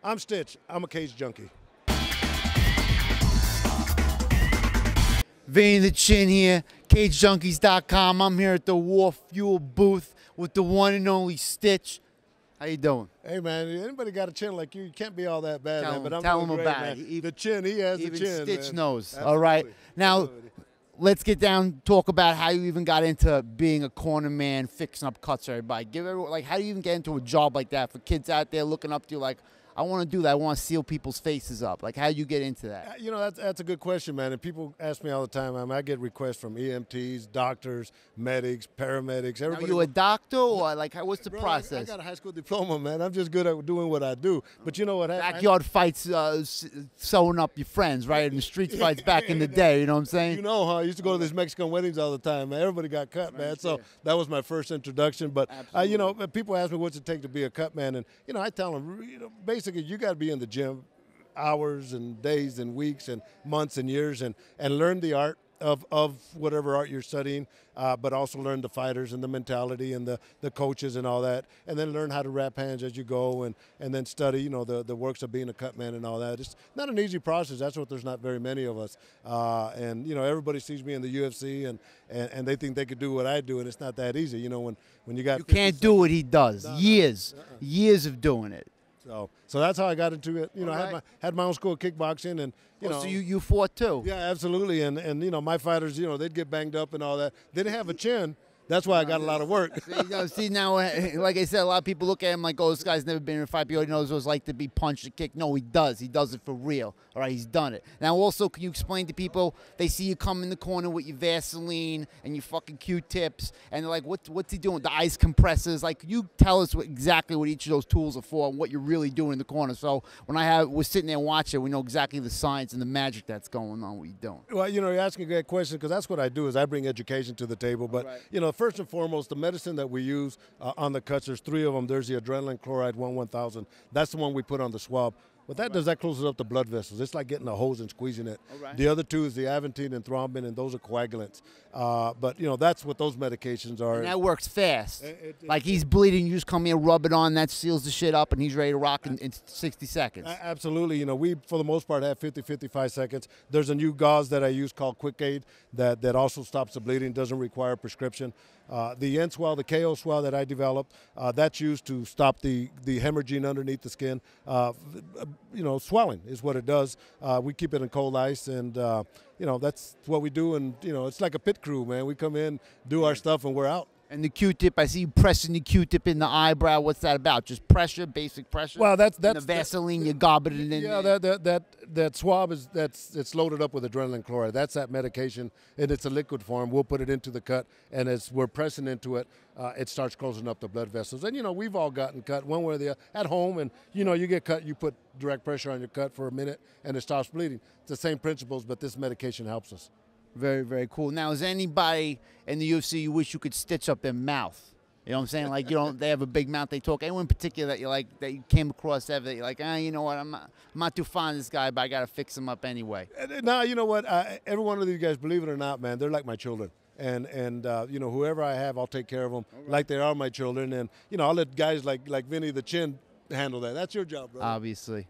I'm Stitch. I'm a cage junkie. Vinny the Chin here, CageJunkies.com. I'm here at the War Fuel booth with the one and only Stitch. How you doing? Hey, man, anybody got a chin like you can't be all that bad, man. But I'm tell doing him great, about man. it. The chin, he has the Even chin, Stitch man. knows. Absolutely. All right. Now, Absolutely. let's get down, talk about how you even got into being a corner man, fixing up cuts for everybody. Give everyone, like, how do you even get into a job like that for kids out there looking up to you like, I want to do that. I want to seal people's faces up. Like, how do you get into that? You know, that's a good question, man. And people ask me all the time. I get requests from EMTs, doctors, medics, paramedics. Are Everybody. you a doctor or like, what's the Brother, process? I got a high school diploma, man. I'm just good at doing what I do. But you know what? Backyard fights, sewing up your friends, right? And the street fights back in the day, you know what I'm saying? You know, huh? I used to go to these Mexican weddings all the time, man. Everybody got cut, man. So that was my first introduction. But, you know, people ask me what's it take to be a cut man. And, you know, I tell them, you know, basically you got to be in the gym hours and days and weeks and months and years and learn the art of whatever art you're studying, but also learn the fighters and the mentality and the coaches and all that, and then learn how to wrap hands as you go and then study, you know, the works of being a cut man and all that. It's not an easy process. That's what there's not very many of us. And, you know, everybody sees me in the UFC and they think they could do what I do, and it's not that easy. You know, when you got... You can't do what he does. Years of doing it. So that's how I got into it. You know, I had my own school of kickboxing, and you know. So you fought too? Yeah, absolutely. And you know, my fighters, you know, they'd get banged up and all that. They didn't have a chin. That's why I got a lot of work. See, now, like I said, a lot of people look at him like, oh, this guy's never been in a fight. He knows what it's like to be punched and kicked. No, he does. He does it for real. All right, he's done it. Now, also, can you explain to people, they see you come in the corner with your Vaseline and your fucking Q-tips, and they're like, what's he doing? The ice compressors. Like, you tell us exactly what each of those tools are for and what you're really doing in the corner. So when we're sitting there watching, we know exactly the science and the magic that's going on, what you're doing. Well, you know, you're asking a great question because that's what I do is I bring education to the table. But, you know, first and foremost, the medicine that we use on the cuts, there's 3 of them. There's the adrenaline chloride 1000. That's the one we put on the swab. What that does, that closes up the blood vessels. It's like getting a hose and squeezing it. The other 2 is the Aventine and Thrombin, and those are coagulants. But, you know, that's what those medications are. And that works fast. Like he's bleeding, you just come here, rub it on, that seals the shit up, and he's ready to rock in 60 seconds. Absolutely. You know, we, for the most part, have 50, 55 seconds. There's a new gauze that I use called Quick Aid that also stops the bleeding, doesn't require prescription. The N-Swell, the KO Swell that I developed, that's used to stop the hemorrhaging underneath the skin. You know, swelling is what it does. We keep it in cold ice, and you know, that's what we do. And you know, it's like a pit crew, man. We come in, do our stuff, and we're out. And the Q-tip, I see you pressing the Q-tip in the eyebrow. What's that about? Just pressure, basic pressure? Well, that's and the Vaseline, you gob it in. Yeah, that swab it's loaded up with adrenaline chloride. That's that medication, and it's a liquid form. We'll put it into the cut, and as we're pressing into it, it starts closing up the blood vessels. And you know, we've all gotten cut one way or the other at home, and you know, you get cut, you put direct pressure on your cut for a minute, and it stops bleeding. It's the same principles, but this medication helps us. Very, very cool. Now, is anybody in the UFC you wish you could stitch up their mouth? You know what I'm saying? Like, you know, they have a big mouth, they talk. Anyone in particular that you like, that you came across ever, that you're like, you know what, I'm not too fond of this guy, but I got to fix him up anyway. No, you know what? Every one of these guys, believe it or not, man, they're like my children. And you know, whoever I have, I'll take care of them like they are my children. And, you know, I'll let guys like Vinny the Chin handle that. That's your job, bro. Obviously.